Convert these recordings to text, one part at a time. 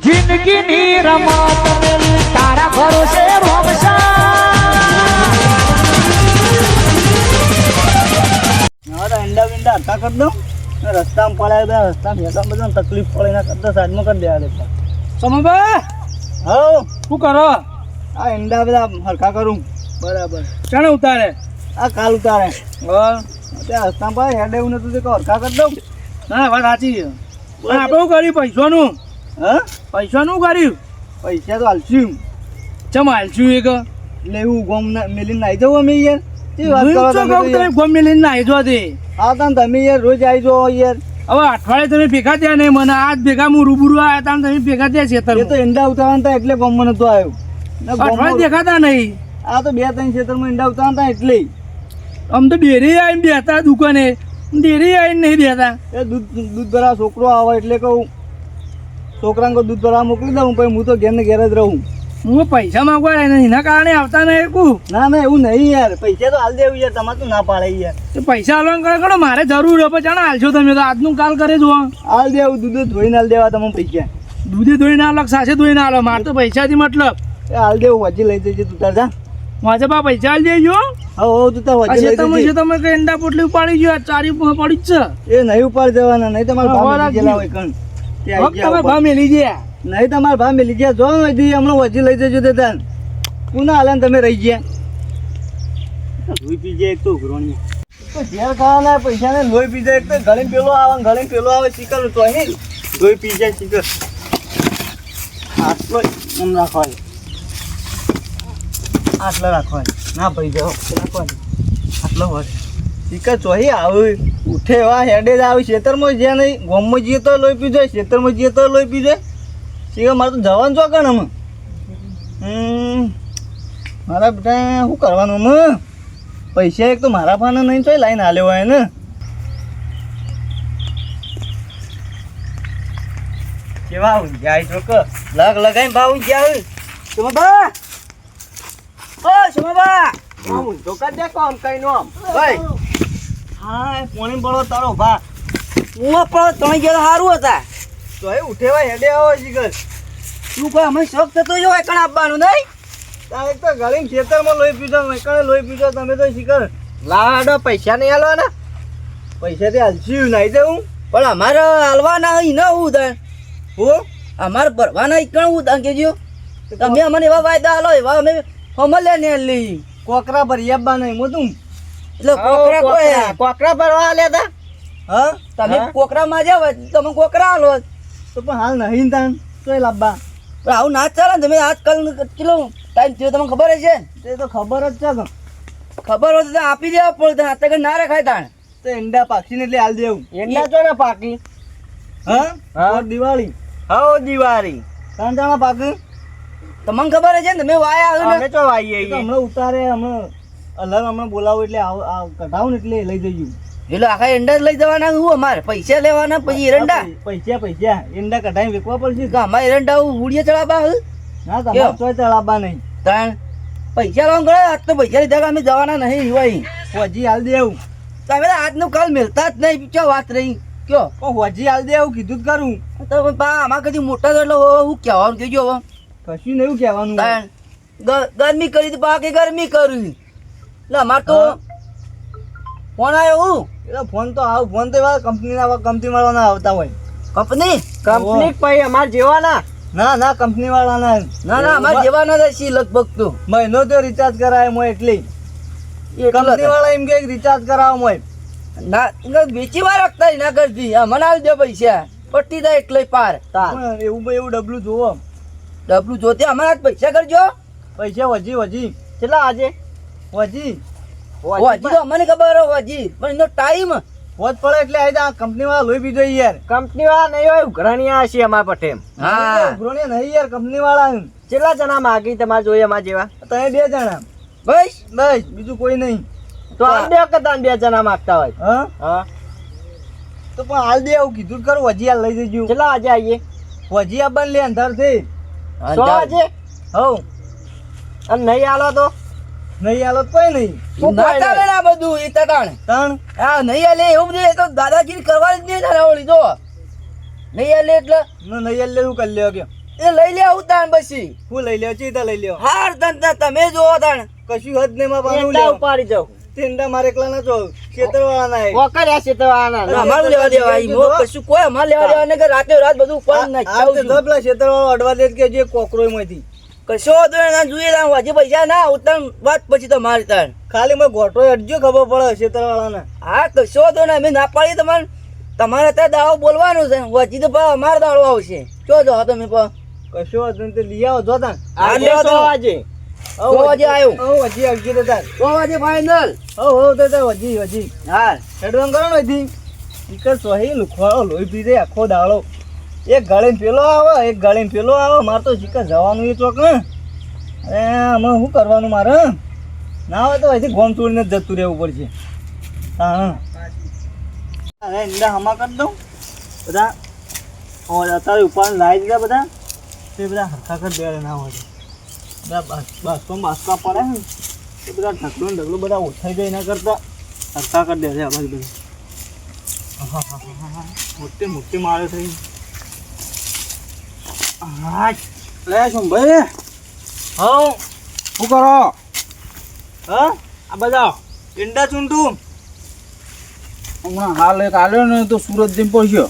જિંદગીની રમત મેલી તારા ભરોસે રોમશા ઈંડા વિંડા હરતા કરી દઉં રસ્તામાં પડાય બે રસ્તામાં ભેગા બધા તકલીફ પડે એના કરતા સાઈડમાં કરી દેવા દેતા સમયભાઈ હવ શું કરો? આ ઈંડા બધા હરખા કરું બરાબર ચાણે ઉતારે? આ કાલ ઉતારે હા ત્યાં રસ્તામાં પડે હેડે એવું નતું કે હરખા કરી દઉં ના વાત સાચી છે. પણ આપણે શું કર્યું પૈસાનું? હા પૈસાનું કર્યું? પૈસા તો હાલશું ચમ હાલશું એક એટલે એવું ગોમ મેલીને નાઈ જવું અમે યાર કેવી વાત કરો તમે તો યાર? ગમે લઈને ના જો તે આવતા ને તમે યાર રોજ આવી જાઓ યાર હવે અઠવાડિયે તમે ભેગા થયા નહીં મને આજ ભેગા હું રૂબરૂ આવ્યા હતા તમે ભેગા થયા છે એ તો ઈંડા ઉતારવાના હતા એટલે ગોમમાં નતો આવ્યો ને અઠવાડિયે ગોમમાં દેખાતા નહીં. આ તો 2-3 ખેતરમાં ઈંડા ઉતારવાના હતા એટલે આમ તો ડેરી આવીને બેઠા દુકાને ડેરી આવીને નહીં બેઠા. એ દૂધ ભરા છોકરો આવે એટલે કહું છોકરાને દૂધ ભરા મોકલી દઉં પછી હું તો ઘેર ને ઘેર જ રહું. હું પૈસા માંગવા આવ્યા નહીં એના કારણે આવતા નહીં કું ના ના એવું નહીં યાર પૈસા તો હાલ દેવું યાર તમારે તો ના પાડે યાર તો પૈસા હાલવાનું કરે કરો મારે જરૂર છે પણ ચાણે હાલશો તમે તો આજનું કાલ કરે જો હાલ દેવું દૂધ ધોઈને હાલ દેવા તમે પૈસા દૂધે ધોઈને આલો સાસે ધોઈને આલો મારે તો પૈસાથી મતલબ એ હાલ દેવું વચ્ચે લઈ જજે તું તાર જા મારે બા પૈસા હાલ દેજો. હવે તું તાર વચ્ચે લઈ તમે જજે છે તમે કઈ ઈંડા પોટલી ઉપાડી ગયો ચારી પડી જ છે. એ નહીં ઉપાડ દેવાના નહીં તમારે હા, ભાવ રાખજો. ગયેલા હોય કણ તે હવે આવી ગયા તમે ઉપાડ. ભાવ મેલી ગયા નહીં તમારે ભાવ મેલી ગયા જો હજી હમણાં વચ્ચે લઈ જજો તે તાર પુના હાલે તમે રહી ગયા લોહી પી જાય એક તો ઉઘરોણી તો ઝેર ખાવાના પૈસા ને લોહી પી જાય એક તો ગળે પેલો આવે ગળે પેલો આવે શીકર તો અહીં લોહી પી જાય શીકર આટલો એમ રાખવાનો આટલો રાખવાનો ના પડી જાય રાખવાનો આટલો હોય શીકર ચોહી આવે ઉઠે એવા હેડે જ આવે ખેતરમાં જ્યાં નહીં ગોમમાં જઈએ તો લોહી પી જાય ખેતરમાં જઈએ તો લોહી પી જાય શીખર મારે તો જવાનું ચોકણ અમે મારા બેટા શું કરવાનું અમે પૈસા એક તો મારા ફાના નહીં તો લાઈન હાલ્યો હોય ને કેવા જાય છો કે લગ લગાઈને ભાવ જાય સમબા ઓ સમબા આમ તો કાઢ દે કોમ કઈ નો ભાઈ હા પોણી બળો તારો ભા હું પણ તમે ગયો સારું હતા તો એ ઉઠેવા હેડે આવો જીગર તું કોઈ અમે શોખ થતો જો એકણ આપવાનું નહીં તારે તો ગળીને ખેતરમાં લોહી પીધો એકણે લોહી પીધો તમે તો શીખર લાડો પૈસા નહીં હાલવાના પૈસાથી હાલશું નાઈ દેવું પણ અમારે હાલવાના હોય ને ઉદાન હું અમારે ભરવાના એકણ ઉદાન કેજો તમે અમને એવા વાયદા હાલો એવા અમે અમલ્યા ને લઈ કોકરા ભરી આપવા નહીં મોતું એટલે કોકરા કોઈ કોકરા ભરવા આલ્યા હતા હા તમે કોકરા માં જાવ તમે કોકરા હાલો તો પણ હાલ નહીં તાન તોય લાવવા પણ આવું ના ચાલે ને તમે આજકાલ કેટલો ટાઈમ થયો તમને ખબર છે તે તો ખબર જ છે ખબર હોય તો આપી દેવા પડે હાથે ના રખાય તાણ તો ઈંડા પાકીને એટલે હાલ દેવું ઈંડા તો ને પાકી હા દિવાળી હા દિવાળી ત્રણ જણા પાકી તમને ખબર છે ને તમે વાયા આવ્યો અમે તો વાઈએ હમણાં ઉતારે હમણાં અલર હમણાં બોલાવો એટલે કઢાવું ને એટલે લઈ જઈશું એટલે આખા ઈંડા લઈ જવાના હું અમારે પૈસા લેવાના પછી એરંડા પૈસા ઈંડા કઢાઈ વેચવા પડશે કે અમારે એરંડા ઉડીએ ચડાવવા ના તમારે તોય ચડાવવા નહીં તાણ પૈસા લાવ ગયો આજ તો પૈસા લીધા અમે જવાના નહીં હોય હજી હાલ દેવું તમે આજનું કાલ મેળતા જ નહીં ચો વાત રહી કયો હજી હાલ દેવું કીધું જ કરું તો આમાં કદી મોટા તો એટલે હું કહેવાનું કહેજો હવે કશું નહીં કહેવાનું ગરમી કરી તો બાકી ગરમી કરવી એટલે અમારે તો ફોન આવ્યો હું એટલે ફોન તો ફોન તો એવા કંપની વાળાના આવતા હોય કંપની ભાઈ અમારે જેવાના ના કંપની વાળાના ના અમારે જેવાના રહેશે લગભગ તો મહિનો તો રિચાર્જ કરાય મોય એટલે કંપની વાળા એમ કે રિચાર્જ કરાવો મોય ના વેચી વાર રાખતા ના કરતી મને આવી દે પૈસા પટ્ટી થાય એટલે પાર એવું ડબલું જોવો ડબલું જોતે અમારા પૈસા કરજો પૈસા વજી કેટલા આજે વજી તો અમને ખબર હોય પણ એનો ટાઈમ હોત પડે એટલે આવી જા કંપની વાળા લોહી પીધો યાર કંપની વાળા નહીં હોય ઉઘરાણીયા છે અમારા પટે હા ઉઘરાણીયા નહીં યાર કંપની વાળા કેટલા જણા માગી તમારે જોઈએ અમારા જેવા તમે 2 જણા બસ બીજું કોઈ નહીં તો આ બે કદાચ 2 જણા માગતા હોય હા તો પણ હાલ દે આવું કીધું કરું વજી હાલ લઈ જજો કેટલા આજે આવીએ વજી આ બન લે અંધાર થી 100 આજે હવ અને નહીં હાલો તો નહીં હાલો કોઈ નહીં ના ચાલે ના બધું એ તણ હા નહીં હાલે એવું બધું એ તો દાદાગીરી કરવાની જ નહીં ઓળી જો નહીં હાલે એટલે નહીં હાલે એવું કરી લ્યો કે એ લઈ લે આવું તાણ પછી હું લઈ લ્યો ચીતા લઈ લ્યો હાર તમે જોવો તાણ કશું હદ ને માં પાનું ઈંડા લ્યો ઉપાડી જાઉં તીંડા મારે એકલા ના જો ખેતરવાળા ના વકર્યા છે તો આના અમારું લેવા દેવા ઈ મો કશું કોઈ અમાર લેવા દેવા ને કે રાતે રાત બધું કોણ આ નાખ્યું તો પેલા ખેતરવાળો અડવા દે કે જે કોકરોય માંથી કશો તો ના જોઈએ ના હજી પૈસા ના ઉતર વાત પછી તો મારી તાણ ખાલી મેં ગોઠો અડજો ખબર પડે ખેતરવાળાને હા કશો તો ના અમે ના પાડી તમારે ત્યાં દાવો બોલવાનું છે હજી તો અમારો દાડો આવશે જો જો તમે કશો હતું તે લઈ આવો જો તાન આ લેવા દો આજે 100 વાગે આવ્યો હજી આવજો તો તાર 100 વાગે ફાઇનલ તો તાર હજી હા હેડવાન કરો ને હજી ઈકર સોહી લુખવાળો લોહી પી દે આખો દાડો એક ગાળીને પેલો આવે એક ગાળીને પેલો આવે મારે તો શીખર જવાનું એ ચોક ને અરે આમાં શું કરવાનું મારે ના હોય તો અહીંથી ગોમ છોડીને જ જતું રહેવું પડશે હા અરે ઈંડા હમા કરી દઉં બધા અત્યારે ઉપર લાવી દીધા બધા તે બધા હરખા કરી દેવા ના હોય બધા બાસકો બાસકા પડે ને એ બધા ઢગલો ને ઢગલો બધા ઓછાઈ જાય એના કરતા હરખા કરી દે છે આ બાજુ બધું મોટી મોટી મારે થઈ હા લે શું ભાઈ હા શું કરો હા આ બધા ઈંડા ચૂંટું હમણાં હાલ એક આલ્યો ને તો સુરત જઈને પહોંચ્યો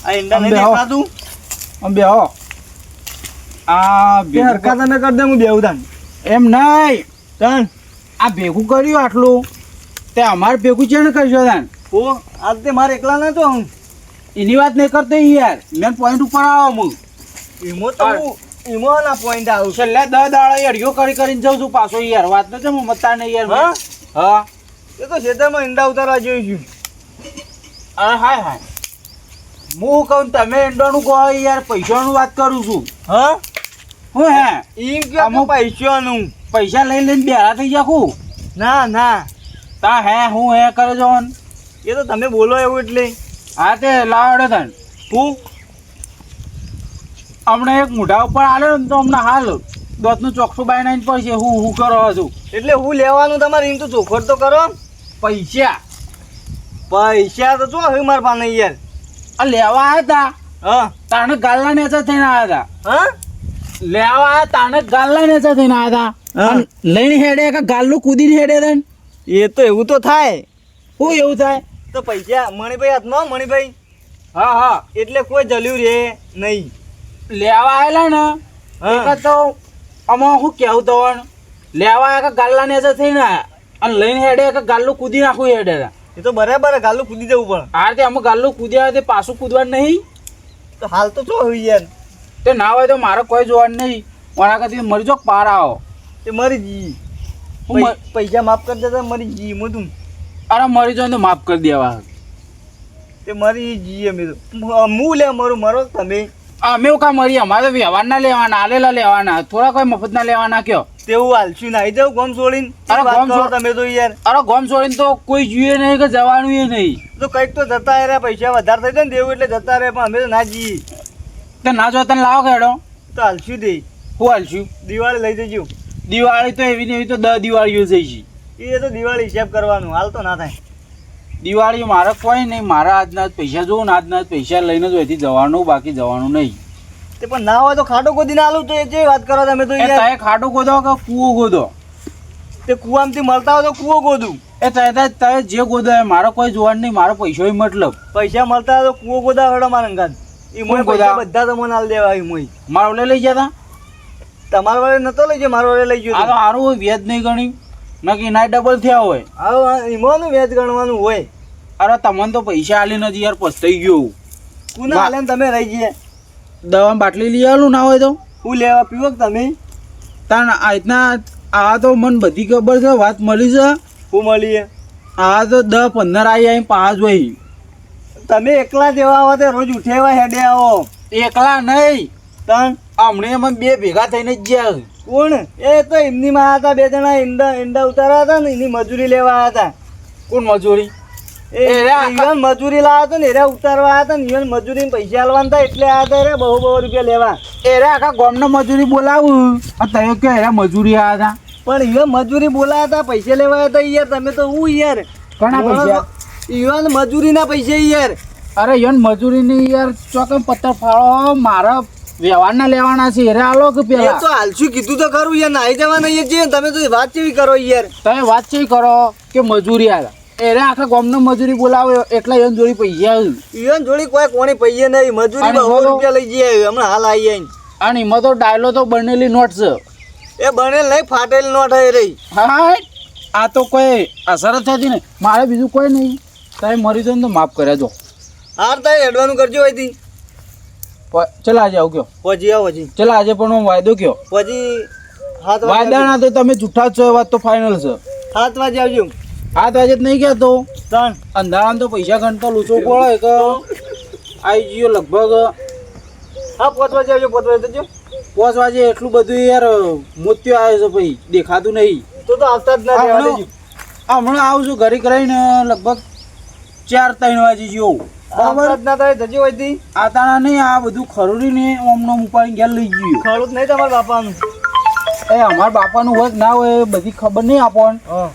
આ ઈંડા નહીં અંબે આવો. દેખાતું આમ બે હો આ તે હરખા તમે કરી દે હું બેહું તાન એમ નહીં તાન આ ભેગું કર્યું આટલું તે અમારે ભેગું છે ને કરશો તાન ઓ આજ તે મારે એકલા ના તો હું એની વાત નહીં કરતો યાર મેન પોઈન્ટ ઉપર આવો હું ઈમો તો હું ઈમો ના પોઈન્ટ આવું છેલ્લે 10 દાડા યાર કરીને જાઉં છું પાછો યાર વાત નથી હું મતા નહીં યાર હા? હા એ તો ખેતરમાં ઈંડા ઉતારવા જોઈ છું અરે હાય હાય હું કહું તમે ઈંડોનું કહો યાર પૈસાનું વાત કરું છું હા હું હે ઈ કે અમુક પૈસાનું પૈસા લઈને બેરા થઈ જાખું ના ના તા હે હું હે કરે જો એ તો તમે બોલો એવું એટલે હા તે લાવડે તન હું હમણાં એક મોઢા ઉપર આલ્યો ને તો હમણાં હાલ દોતનું ચોખ્ખું બાય નાઈને પડશે હું કરો છું એટલે હું લેવાનું તમારે એમ તો ચોખવટ તો કરો પૈસા પૈસા તો જો હવે મારા પાસે યાર આ લેવા આવ્યા તા હા તાણે ગાલના નેચા થઈને આવ્યા હતા હા લેવા આવ્યા તાણે ગાલના નેચા થઈને આવ્યા હતા હા. અને લઈને હેડે કે ગાલનું કૂદીને હેડે તન એ તો એવું તો થાય શું એવું થાય તો પૈસા મણિભાઈ હાથમાં મણિભાઈ હા હા એટલે કોઈ જલ્યું રે નહીં લેવા આવેલા ને હા એક તો આમાં શું કેવું તો લેવા આવ્યા કે ગાલના નેચા થઈને આવ્યા અને લઈને હેડે કે ગાલનું કૂદી નાખું હેડે હતા એ તો બરાબર ગાલું કૂદી જવું પડે આ રીતે અમે ગાલનું કૂદ્યા તે પાછું કૂદવાનું નહીં તો હાલ તો શું હોય યાર તે ના હોય તો મારે કોઈ જોવાનું નહીં ઓના કરતી મરી જો પાર આવો તે મરી જી હું મ- પૈસા માફ કરી દેતા મરી જી મોતું અરે મરી જાય તો માફ કરી દેવા તે મરી જી અમે તો હું લે મારું મરો તમે અમે એવું કા મરી અમારે તો વ્યવહારના લેવાના આલેલા લેવાના થોડા કોઈ મફતના લેવાના કયો તેવું હાલશું નાઈ જાવ ગમ છોડીને અરે વાત ગોમ કરો છોડ- તમે તો યાર અરે ગોમ છોડીને તો કોઈ જોઈએ નહીં કે જવાનું એ નહીં તો કંઈક તો જતા રહ્યા પૈસા વધારે થઈ જાય ને દેવું એટલે જતા રહે પણ અમે તો ના જઈએ તે ના જો તને લાવો ખેડો તો હાલશું દે શું હાલશું દિવાળી લઈ જજો દિવાળી તો એવી ને એવી તો 10 દિવાળીઓ થઈ છે એ તો દિવાળી હિસાબ કરવાનું હાલ તો ના થાય દિવાળી મારે કોઈ નહીં મારા આજના જ પૈસા જોઉં ને આજના જ પૈસા લઈને જ અહીંથી જવાનું બાકી જવાનું નહીં તે પણ ના હોય તો ખાડો ગોદીને આલું તો એ જે વાત કરો તમે તો એ યાર તારે ખાડો ગોદો કે કૂવો ગોદો તે કુવામાંથી મળતા હોય તો કૂવો ગોદું એ તારે જે ગોદો એ મારો કોઈ જોવાનું નહીં મારો પૈસો મતલબ પૈસા મળતા હોય તો કૂવો ગોદા હડો મારા અંગાત એ મોય કોણ પૈસા ગોદા? બધા તમને હાલ દેવા એ મોય મારા ઓલે લઈ ગયા તમારા વાળે નતો લઈ ગયો મારો વાળે લઈ હતા આ ગયો તો સારું હોય વ્યાજ નહીં ગણી નક્કી ના ડબલ થયા હોય આવું એમાંનું વ્યાજ ગણવાનું હોય અરે તમને તો પૈસા આલી નથી યાર પસ્તાઈ ગયો કુના વાહ. હાલે ને તમે રહી ગયા દવા બાટલી લઈ આલું ના હોય તો હું લેવા પીવો કે તમે તાણ આ રીતના આ તો મને બધી ખબર છે વાત મળી છે હું મળીએ આ તો 10-15 આવી પાંચ હોય તમે એકલા જેવા આવો તે રોજ ઉઠેવા હેડે આવો એકલા નહીં તણ હમણે અમે બે ભેગા થઈને જ ગયા કોણ એ તો એમની માં હતા બે જણા ઈંડા ઉતારા હતા ને એની મજૂરી લેવા હતા કોણ મજૂરી ઈવન મજૂરી લાવ્યા હતા ને એરા ઉતારવા હતા ને ઈવન મજૂરી પૈસા આલવાના હતા એટલે આ હતા રે બહુ રૂપિયા લેવા એરે આખા ગામનો મજૂરી બોલાવું તમે કે એરા મજૂરી આવ્યા હતા પણ ઈવન મજૂરી બોલાયા હતા પૈસા લેવા હતા યાર તમે તો હું યાર ઘણા પૈસા ઈવન મજૂરીના પૈસા યાર અરે યન મજૂરી ની યાર ચોકે પત્તર ફાળો મારા વ્યવહારના લેવાના છે હેરે આલો કે એ પેલા તો હાલશું કીધું તો ખરું યાર નાઈ જવાના યાર છે તમે તો વાત કેવી કરો યાર તમે વાત છે કરો કે મજૂરી આલે એરે આખા ગામનો મજૂરી બોલાવે એટલા એન જોડી પૈસા આવે. ઈવન જોડી કોઈ કોની પૈયે નહીં મજૂરી અને 100 રૂપિયા લઈ જઈએ હમણાં હાલ આવી આવીને. અને એમાં તો ડાયલો તો બનેલી નોટ છે. એ બનેલ નહીં ફાટેલી નોટ હે રહી. હા આ તો કોઈ અસર જ થતી ને મારે બીજું કોઈ નહીં. તમે મરી જાવ ને તો માફ કર્યા જો. હાર થાય એડવાનું કરજો અહીંથી ચલા આજે આવું કયો પછી આવો પછી ચલા આજે પણ હું વાયદો કયો પછી 7 વાગે વાયદાના તો તમે જૂઠા જ છો એ વાત તો ફાઇનલ છે. 7 વાગે આવજો 7 વાગે જ નહીં કહેતો ત્રણ અંધારામાં તો પૈસા ગણતો લૂચો પડે કે આવી ગયો લગભગ હા 5 વાગે આવજો 5 વાગે જજો 5 વાગે એટલું બધું યાર મોતિયો આવ્યો છે ભાઈ દેખાતું નહીં. તો આવતા જ ના રહેવા દેજો. હમણાં આવું છું ઘરે કરીને લગભગ 4-3 વાગે જેવું આવતા જ ના થાય જજો અહીંથી. આતાના નહીં આ બધું ખરું ને અમનો ઉપાડી ઘેર લઈ ગયું. ખરું જ નહીં તમારા બાપાનું. એ અમારા બાપાનું હોય કે ના હોય એ બધી ખબર નહીં આપણને. હા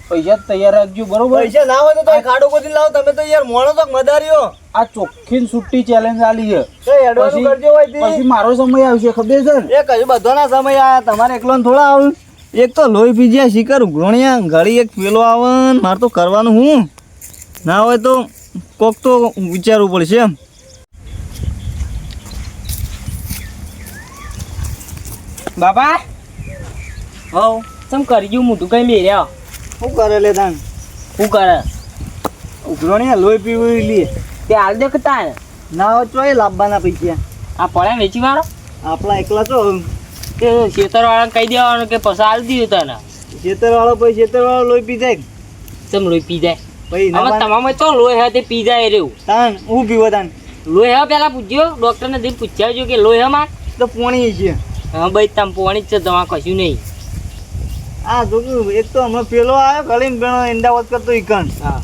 પૈસા તૈયાર રાખજો બરોબર. પૈસા ના હોય તો તમે ખાડો ગોતી લાવો તમે તો યાર મોણો તો મદારીઓ. આ ચોખ્ખી છૂટી ચેલેન્જ આલી છે. તો એડવાનું કરજો પછી અહીંથી. મારો સમય આવશે ખબર છે ને. એ કશું બધાના સમય આયા તમારે એકલોને થોડા આવું. એક તો લોહી પી ગયા શિકાર ઉઘરણિયા ઘડી એક પેલો આવે ને મારે તો કરવાનું હું ના હોય તો કોક તો વિચારવું પડશે એમ. બાપા હવ તમ કરી ગયું મોટું કઈ મેર્યા શું કરે લે તાન શું કરે ઉઘરણિયા લોહી પીવી લે તે હાલ દેખતા ને ના હોય તો એ લાવવાના પૈસા આ પડ્યા વેચી વાળો આપણા એકલા તો તે ખેતર વાળાને કહી દેવાનું કે પછી હાલ દીધું તને ખેતરવાળો પછી ખેતરવાળો લોહી પી જાય તમ લોહી પી જાય પછી હવે તમામે તો લોહી હે તે પી જાય રહ્યું તાન હું પીવો તાન લોહી હે પેલા પૂછ્યો ડોક્ટરને જઈને પૂછ્યા કે લોહી હે માં તો પોણી છે હા ભાઈ તમે પોણી જ છે તમારે કશું નહીં આ જો એક તો હમણાં પેલો આવ્યો ગળીને પેલો ઈંડાવત કરતો ઈકન હા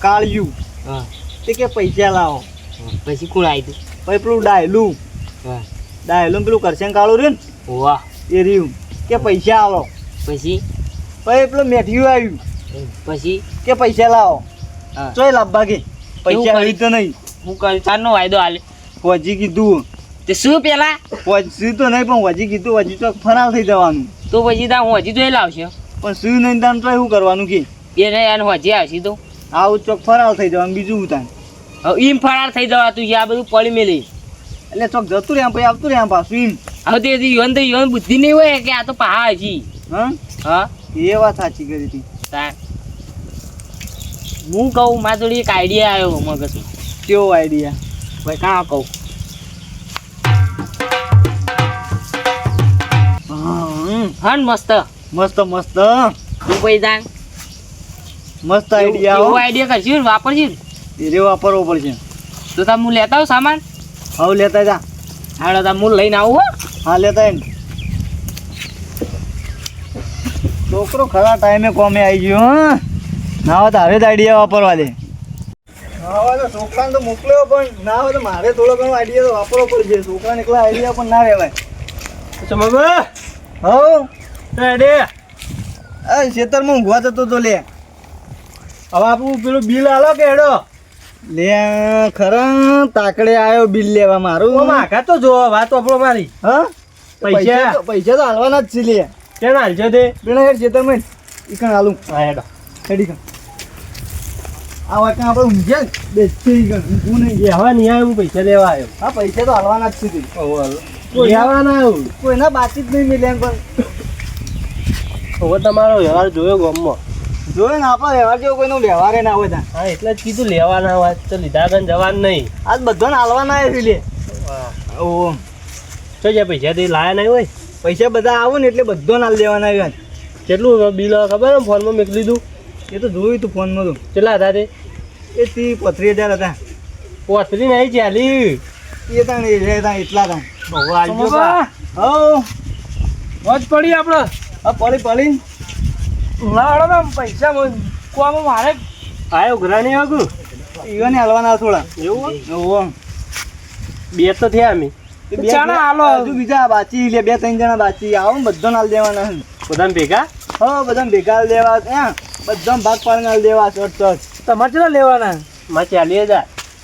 કાળિયું હા તે કે પૈસા લાવો પછી કોણ આવી પછી પેલું ડાયલું હા ડાયલું પેલું કરશે કાળું રહ્યું વાહ ને એ રહ્યું કે પૈસા આવો પછી પછી પેલું મેઠિયું આવ્યું પછી કે પૈસા લાવો હા ચોય લાભ કે પૈસા કર્યું? આવી તો નહીં હું કર્યું તારનો વાયદો હાલે વજી કીધું તે શું પેલા વજી તો નહીં પણ વજી કીધું વજી તો ફરાર થઈ જવાનું તો પછી તા હું હજી તો એ લાવશે પણ શું નહીં તાન તો શું કરવાનું કે એ નહીં અને હજી આવશે તો આવું ચોક ફરાર થઈ જવાનું બીજું હું તાન હવે એમ ફરાર થઈ જવા તું આ બધું પડી મેલી એટલે ચોક જતું રહ્યા પછી આવતું રહ્યા પાછું એમ હવે તે યોન બુદ્ધિ નહીં હોય કે આ તો પહા હજી હા હા એ વાત સાચી કરી હતી તાર હું કહું મારા જોડે એક આઈડિયા આવ્યો મગજમાં કેવો આઈડિયા ભાઈ કાં કહું હા ને મસ્ત મસ્ત મસ્ત તું પછી તાર મસ્ત આઈડિયા એવો આઈડિયા કરશું ને વાપરશું ને એ રે વાપરવો પડશે તો તાર હું લેતા આવું સામાન હવે લેતા જા હાડો તાર હું લઈને આવું હો હા લેતા એમ છોકરો ખરા ટાઈમે કોમે આવી ગયો હા ના હોય તો હવે જ આઈડિયા વાપરવા દે ના હોય તો છોકરાને તો મોકલ્યો પણ ના હોય તો મારે થોડો ઘણો આઈડિયા તો વાપરવો પડશે છોકરાને એકલા આઈડિયા પણ ના રહેવાય સમજ હવ રેડે આ ખેતરમાં ઊંઘવા જતો તો લે હવે આપણું પેલું બિલ આલો કે હેડો લે ખરા તાકડે આવ્યો બિલ લેવા મારું માખા તો જો વાત વાપરો મારી હા પૈસા? પૈસા તો હાલવાના જ છે લે કેમ હાલશે તે પેલા હેડ ખેતરમાં ઈકણ હાલું હા હેડો હેડી કણ આ વાટકા આપણે ઊંઘ્યા ને બેસી ઈકણ ઊંઘું નહીં એ હવે નહીં આવ્યો હું પૈસા લેવા આવ્યો હા પૈસા તો હાલવાના જ છે તે લેવાના આવ્યું કોઈના બાકી જ નહીં મિલે પણ હવે તમારો વ્યવહાર જોયો ગામમાં જોયો ને આપણો વ્યવહાર જેવો કોઈનો વ્યવહારે ના હોય ત્યાં હા એટલે જ કીધું લેવાના હોય તો લીધા ગન જવાનું નહીં આજ બધાને હાલવાના આવી લે ઓ તો જે પૈસા તે લાયા નહીં હોય પૈસા બધા આવો ને એટલે બધો હાલ દેવાના આવ્યા કેટલું બિલ ખબર ને ફોનમાં મેં લીધું એ તો જોયું તું ફોનમાં તો કેટલા હતા તે એ 30-35 હજાર હતા પોથરી નહીં ચાલી એ તાણ એ રે તાણ એટલા તાણ હવ મોજ પડી આપણે હા પડી લાડો પૈસા કોમાં મારે આયો ઘરાની આગળ ઈવાને હાલવાના થોડા એવું ઓહો બે તો થયા અમે બે ચાણા હાલો. હજુ બીજા બાચી લે 2-3 જણા બાચી આવો ને બધાને હાલ દેવાના છે બધા ભેગા હા બધાને ભેગા હાલ દેવા ત્યાં બધાને ભાગ પાડીને હાલ દેવા ચટ તમારે કેટલા લેવાના માં 40,000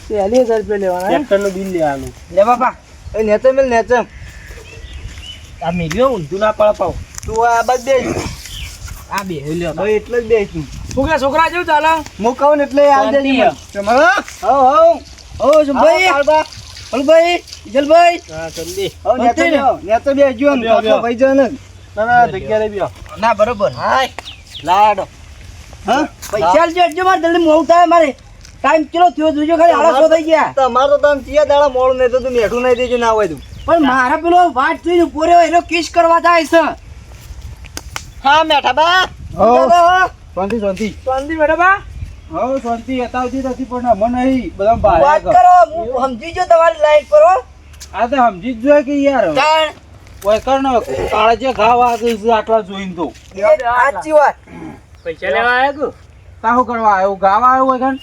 40,000 રૂપિયા લેવાના ટ્રેક્ટરનું બિલ લેવાનું લે બાપા એ નેચે મેલ નેચે આ મિલ્યો ઊંધું ના પડે પાવ તું આ બાદ બેસ આ બે લ્યો ભાઈ એટલે જ બેસ તું છોકરા છોકરા જેવું ચાલે હું કહું ને એટલે આલ દેજે મને. તમારા હો ભાઈ ભાઈ ઇજલભાઈ હા જલ્દી હો નેચે બેસજો ને પાછો ભાઈ જો ને ના જગ્યા રે ના બરોબર હાય લાડો હા પૈસા આલજો મારે જલ્દી મોડું થાય મારે ટાઈમ કેટલો થયો જોજો ખાલી 8:30 થઈ ગયા તમારો તો આમ ચિયા દાડા મોડું નહીં તો તું મેઠું નહીં દેજો ના હોય તું પણ મારા પેલો વાત જોઈને પોરે એનો કિસ કરવા જાય છે હા મેઠા બા શાંતિ શાંતિ શાંતિ મેઠા બા હો શાંતિ અત્યારથી નથી પણ અમને નહીં બધા બહાર વાત કરો હું સમજી જો તમારી લાઈન પર હો. આ તો સમજી જ જોઈએ કે યાર તાણ કોઈ કર ને કાળા જે ઘા વાગે છે આટલા જોઈને તો એ સાચી વાત પૈસા લેવા આવ્યા કો તાહો કરવા આવ્યો ગાવા આવ્યો હોય કણ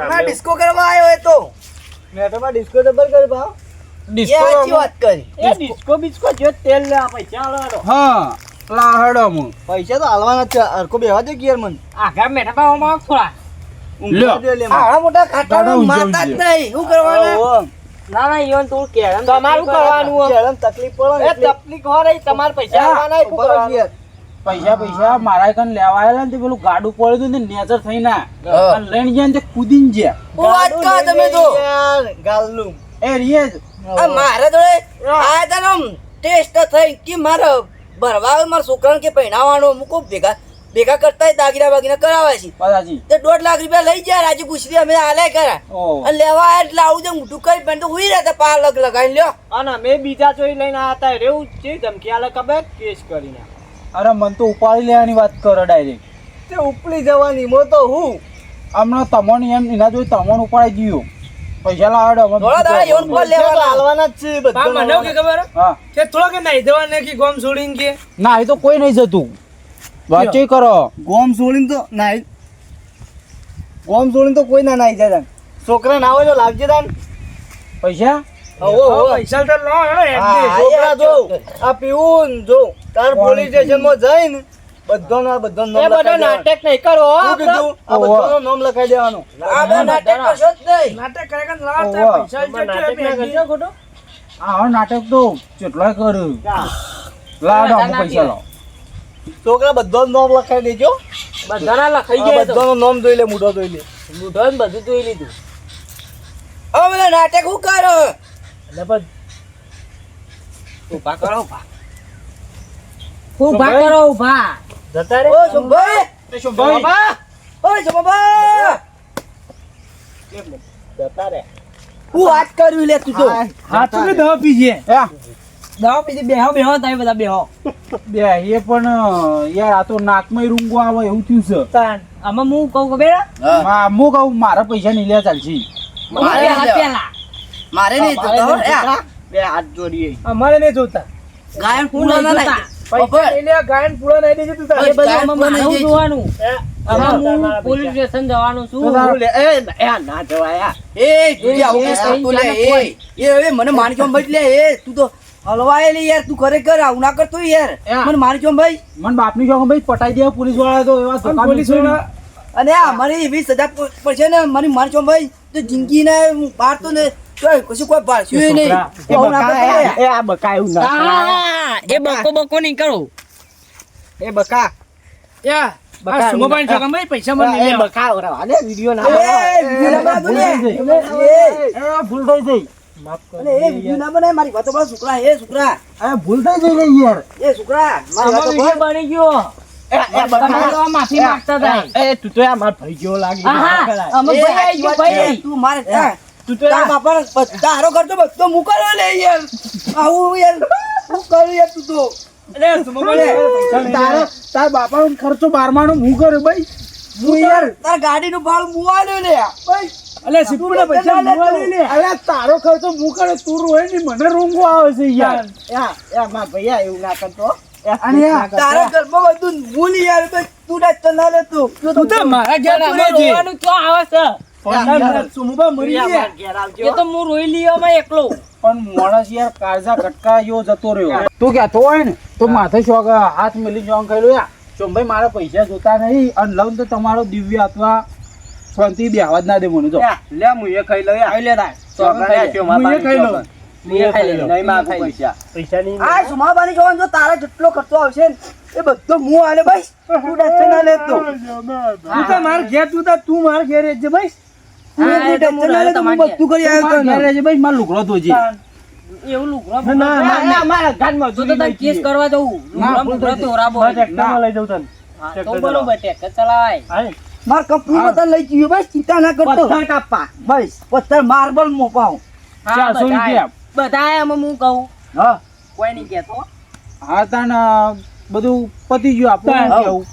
ના ડિસ્કો કરવા આવ્યો એ તો મેઠામાં ડિસ્કો ડબલ કરી ભાવ એ સાચી વાત કરી એ ડિસ્કો બિસ્કો જો તેલ લે પૈસા આલો હા લાહડો હું પૈસા તો હાલવાના જ છે હરકો બેવા દે કે યાર મને આખા મેઠા બા માં થોડા લ્યો. ઊંઘવા દે લે મને. આવા મોટા ખાટાનો દાદા મારતા જ ઊંઝા નહીં શું કરવાના ઓહો. ના ના ઈવન તું કેળમ તમારું કરવાનું કેળમ તકલીફ પડે ને એ એટલે તકલીફ હો રહી તમારે પૈસા આવવાના ઉભા રહો યાર. પૈસા મારા કન લેવા આયેલા ને તે પેલું ગાડું પડ્યું હતું ને નેચર થઈને હા. અને લઈને ગયા ને તે કૂદીને ગયા હું વાત કરો તમે તો યાર, ગાલનું. એ રીએ જ આ મારા જોડે આ તને ટેસ્ટ થઈ કે મારે ભરવા મારા છોકરાને કે પહેણાવવાનો મૂકો ભેગા કરતા દાગીના બાગીના કરાવે છે પાછાજી તે 1.5 લાખ રૂપિયા લઈ ગયા રાજુ પૂછડી અમે આલે કરા ઓહ. અને લેવા આયા એટલે આવું છે મોટું કરી પેન્ટ તો હુઈ રહેતા પાર લગાવીને લ્યો અને અમે બીજા ચોઈ લઈને આવ્યા હતા રેવું છે ધમકી આલે ખબર કેસ કરીને અરે મન તો ઉપાડી લેવાની વાત કરે ડાયરેક્ટ તે ઉપલી જવાની મો તો હું હમણાં તમોને એમ એના જોઈ તમોને ઉપાડી ગયો પૈસા લાવડો થોડા દાડા યોન પર પૈસા તો લેવાના હાલવાના જ છે બધા મને કે ખબર હા કે થોડો કે નહીં દેવાને કે ગોમ છોડીને કે ના એ તો કોઈ નહીં જતું વાંચે કરો ગોમ છોડીને તો નાઈ ગોમ છોડીને તો કોઈ ના નાઈ જાય તાન. છોકરા ના હોય તો લાવજે તાન. પૈસા પૈસા તો લો હા, છોકરા જો આ પીવું ને જો તાર પોલીસ સ્ટેશન માં જઈને બધાનો નામ એ બધો લખાઈ દેવાનું. નાટક નહીં કરો શું કીધું? આ બધાનો નામ લખાઈ દેવાનું. આ બધા નાટક કરશો જ નહીં નાટક કરે કે ઓહો. પૈસા ખોટો આ નાટક તો કેટલા કર્યું લાડો અમુક પૈસા લાવો છોકરા બધાનું નામ લખાઈ દેજો. બધાના લખાઈ આ ગયા તો બધાનું નામ જોઈ લે, મોઢો જોઈ લે. બુઢો ને બધું જોઈ લીધું હવે બધા નાટક શું કરો એટલે બસ ઉભા કરો ઉભા ઉભા કરો ઉભા જતા રે ઓ શંભાઈ બાબા ઓ શંભા જતા રે હું વાત કરવી લે તું તો હા તું કે દવા પીજે દવા પીધી બેહો તમે બધા બેહો બે એ પણ યાર આ તો નાકમાં રૂંગો આવે એવું થયું છે આમાં હું કહું ખબર હું કહું મારા પૈસા નહીં લે ચાલશે મારે નહીં જોતા હો યા. બે હાથ જોડીએ. અમારે નહીં જોતા ગાયન પૂરા ના નહીં પૈસા લઈ લે ગાયન પૂરા નહીં દેજે તું તારે. એ બધું આમાં મારે જોવાનું આમાં હું પોલીસ સ્ટેશન જવાનું છું લે એ ના જવાય એ તું આવું કે કરતો લે એ મને માનજો ભાઈ લે એ તું તો હલવાયેલી યાર તું ખરેખર આવું ના કરતો યાર મને માનજો ભાઈ મને બાપની શોખ ભાઈ પટાઈ દે પોલીસ વાળા તો એવા ધોકા પોલીસ મેલશે ને. વાળા અને આ મારી એવી સજા પડશે ને મારી માનજો ભાઈ તો જિંદગી ને બહાર તો ને કશું કોઈ ભાળશું નહીં આવું ના કરતો યાર. એ આ બકા એવું ના એ બકો નહીં કરો એ બકા યા બકા સુમોબાઈ છોકરા ભાઈ પૈસા મને લઈ લે બકા ઓરા વાલે વિડિયો ના ભૂલ થઈ ગઈ અને એ વિડિયો ના બનાય મારી વાતો પર છોકરા એ છોકરા ભૂલ થઈ ગઈ લે યાર એ છોકરા મારી વાતો પર બની ગયો એ બકા માફી માંગતા હતા એ તું તો આ માર ભાઈ ગયો લાગી તું મારે તું તો બાપા તારો કરતો બધો મુકરો લે યાર આવું યાર હું કરું યાર તું તો તાર બાપાનો ખર્ચો બારમાનો હું કર્યો ભાઈ હું યાર તાર ગાડીનું ભાડું મુવાલ્યો લે ભાઈ અલે સિપુના પૈસા મુવા લઈ લે અલે તારો ખર્ચો હું કર્યો તું રોય ની મને રૂંગો આવે છે યાર માર ભૈયા એવું ના કરતો અને તારા ઘરમાં બધું ભૂલ યાર ભાઈ તું ના ચલા લે તું તું તો મારા ઘેર રોવાનું તો આવે છે સુમુબા મરી ગયા એ તો હું રોઈ લીયો માં એકલો પણ માણસ યાર કાળજા કટકા જેવો જતો રહ્યો તું કહેતો હોય ને તો માથે શોખ હાથ મેલી જોંગ ખાઈ યા ચોંભાઈ મારા પૈસા જોતા નહીં અને લઉં તો તમારો દિવ્ય અથવા શાંતિ બેહવા જ ના દે મને જો લે હું એ ખાઈ લઉં યાર. ખાઈ લે તાર છોકરાને આપ્યો મારા હું એ ખાઈ લઉં છોકરાને. નહીં માંગુ પૈસા. આ સુમાબાની જોવાનું જો તારા જેટલો ખર્ચો આવશે ને એ બધો હું આલે ભાઈ તું ટેન્શન ના લેતો તું તો માર ઘેર તું માર ઘેર રહેજે ભાઈ. તું ટેન્શન ના લેતો હું બધું કરી આવ્યો તને. ઘેર રહેજે ભાઈ, મારો લુગડો ધોજે. એવું લુગડો ના, મારા ગાનમાં તો તને કેસ કરવા દઉં લુગડો તોરાબો ટ્રેક્ટરમાં લઈ જાઉં તને. તો બરોબર ટ્રેક્ટર ચલાવાય હાય. માર કંપની માં લઈ જઈએ ભાઈ ચિંતા ના કરતો પથ્થર કાપવા. બસ પથ્થર માર્બલ મોપાવ હા 400 રૂપિયા. બધા એમાં હું કહું હા કોઈ નહીં કહેતો હા તાન બધું પતી ગયું આપણું હા. કેવું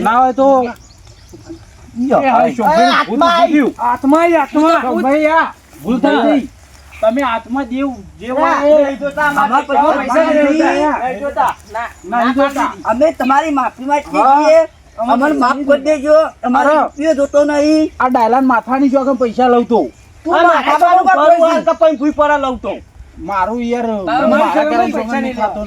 ના હોય તો એ હવે શોભાઈને ભૂત હાથમાં ઉઠી ગયું. હાથમાં શોભાઈ આ ભૂલ થઈ ગઈ. તમે હાથમાં દેવ જે હોય એ નહીં જોતા, અમારા મારા પૈસા પૈસા નહીં. નહીં જોતા. નહીં જોતા. અમે તમારી માફી માં હા. છીએ અમને માફ કરી દેજો અમારો હા. રૂપિયો જોતો નહીં આ ડાયલાન માથાની જોગમ પૈસા લઉં તો તું આ માથા માથામાં પર ભરું કોઈ હાલ કપાઈને ભૂઈ પડા લઉં તો. મારું યાર તારું મારા પૈસા ઘરે નહીં સમજ નહીં લેવા. થતો.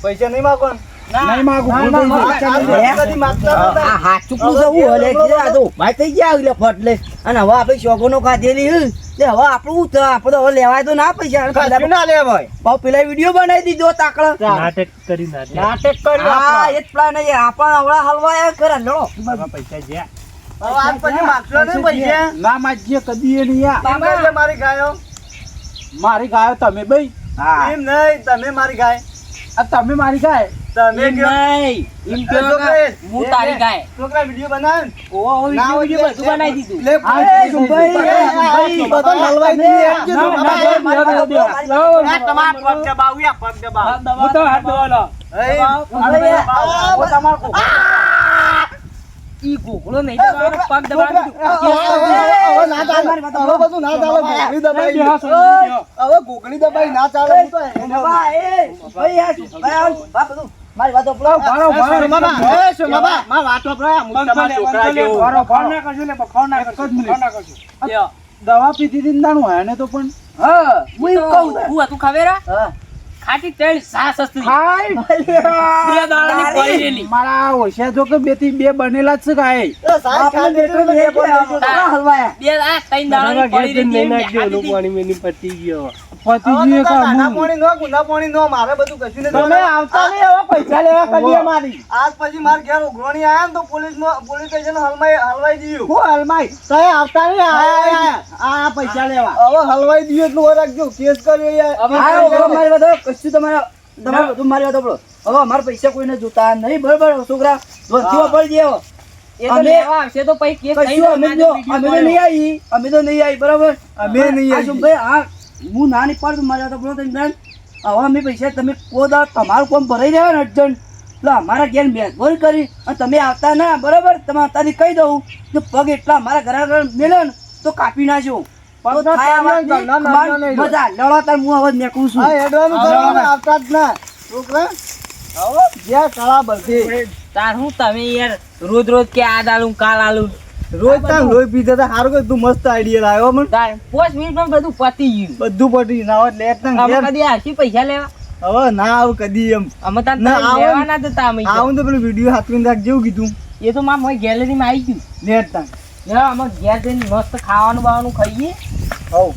પૈસા નહીં માગો ને? નહીં માગું, ભૂલ થઈ ગઈ. આ કદી માંગતા નતા. આ હાથ ચૂકલું જવું હલે કે આ તો ભાઈ થઈ ગયા એટલે ફટ લે અને હવે આપણે શોખોનો ખાધેલી હે તે હવે આપણું તો આપણે તો હવે લેવાય તો ના પૈસા ખાધું ના લે ભાઈ. ભાવ પેલા વિડીયો બનાવી દીધો તાકડા નાટક કરી નાટક. નાટક કર્યું હા આપણે. એ જ પ્લાન છે આપણ હવળા હલવાયા કરે લડો પૈસા જ્યાં હવે આજ પછી માગશો નહીં પૈસા. ના માજીએ કદી એ નહીં યાર. એમ કહેજે મારી ગાયો. મારી ગાયો તમે ભાઈ. હા એમ નહીં, તમે મારી ગાય. આ તમે મારી ગાય. તમે એમ કયો. નહીં એમ કહો કે હું તારી ગાય છોકરા વિડીયો બનાવે ને. ઓહો ના હોય વિડીયો તો બધું બનાવી દીધું લે, હા, એ સુભાઈ, સુભાઈ, બધો હલવાઈ દઈએ. એકજો ના, તો ના, બાબા, ના, મારી ના, બાબા. ના, આ તમારા પગ દબાવું, આ પગ દબાવું. હું તો હાથ ધોવાનો. એ, ઓ તમારો કોક. ઈ ગોગળો નહીં દબાવવાનો, પગ દબાવી હવે ના ચાલે. હવે બધું ના ચાલે. ગોગળી દબાઈ બે હાથ ગયું. સમજી ગયો. હવે ગોગળી દબાઈ ના ચાલે. હું તો એને ભાઈ એ ભાઈ આ ભાઈ આવ બા બધું મારી વાતો પડાવ ભારો, ભારો, સોમાબા, એ સોમાબા, માર વાતો ભરાય, હું તમારા છોકરા જેવું. ભારો, ભારો. એક જ મિનિટ. દવા પીધી હતી ને તાનું હોય ને તો પણ હા હું એમ કહું હું હતું ખવેરા હા ખાટી તેલ સાસ અસલી ખાય. બે દાડાની પડી રહેલી. મારા ઓછા જો કે બે થી બે બનેલા જ છે કાંઈ. એ સાહેબ ખાલી એટલું નહીં બોલાવજો. હલવાયા બે આ ત્રણ દાડાની પડી રહેલી એમ ખાધી હતી. પતિજીએ હવે કામ નાના પાણી નો, ગુંદા પાણી નો, મારે બધું કશું નથી. તમે આવતા નહીં, હવે પૈસા લેવા કરીએ મારી. આજ પછી માર ઘેર ઉઘરાણી આયા ને તો પોલીસ સ્ટેશન હલવાઈ દીધું. હું હલમાઈ. તમે આવતા નહીં, આ પૈસા લેવા. હવે હલવાઈ દીધું એટલું વાર રાખજો. કેસ કર્યો યાર. હા હવે મારી વાતો કશું તમારે બધું મારી વાતો પડો હવે અમારા પૈસા કોઈને જોતા નહીં બરોબર છોકરા ધોતીમાં પડી જાય હવે. એ તો અમે- લેવા આવશે તો પછી કેસ થઈ કશું અમે તો નહીં આવી બરાબર અમે નહીં આ શું ભાઈ હા હું ના નહીં પાડું મારી વાતો પડો તમે જાણ. હવે અમે પૈસા તમે કોદા તમારું કામ ભરાઈ રહ્યા ને અડચણ એટલે અમારા ઘેર મેદભોર કરી અને તમે આવતા ના બરાબર તમે આવતાની કહી દઉં તો પગ એટલા અમારા ઘરે મેળે ને તો કાપી નાખજો તો થાય આ વાત નહીં. મજા લડો તાર હું હવે નીકળું છું હા, હેડવાનું જવાનું આવતા જ ના. છોકરા, હવે જ્યાં કળા બધી. તાર હું તમે યાર રોજ રોજ કે આ દાલું કાલ આલું રોજ તાર લોહી પીધા તા. હારું કે તું મસ્ત આઈડિયા લાવ્યો મને. તાર 5 મિનિટમાં બધું પતી ગયું. બધું પટી ના હોત લેટ ના અમે ઘેર. કદી આશી પૈસા લેવા હવે ના આવ કદી એમ. અમે તાર ના, આવો ને. લેવાના જ હતા અમે આવું તો પેલું વિડીયો હાથવીને રાખ જેવું કીધું. એ તો મારા મોય ગેલેરીમાં આવી ગયું લેટ તાર. અમે ઘેર જઈને મસ્ત ખાવાનું બાવાનું ખાઈએ હવ.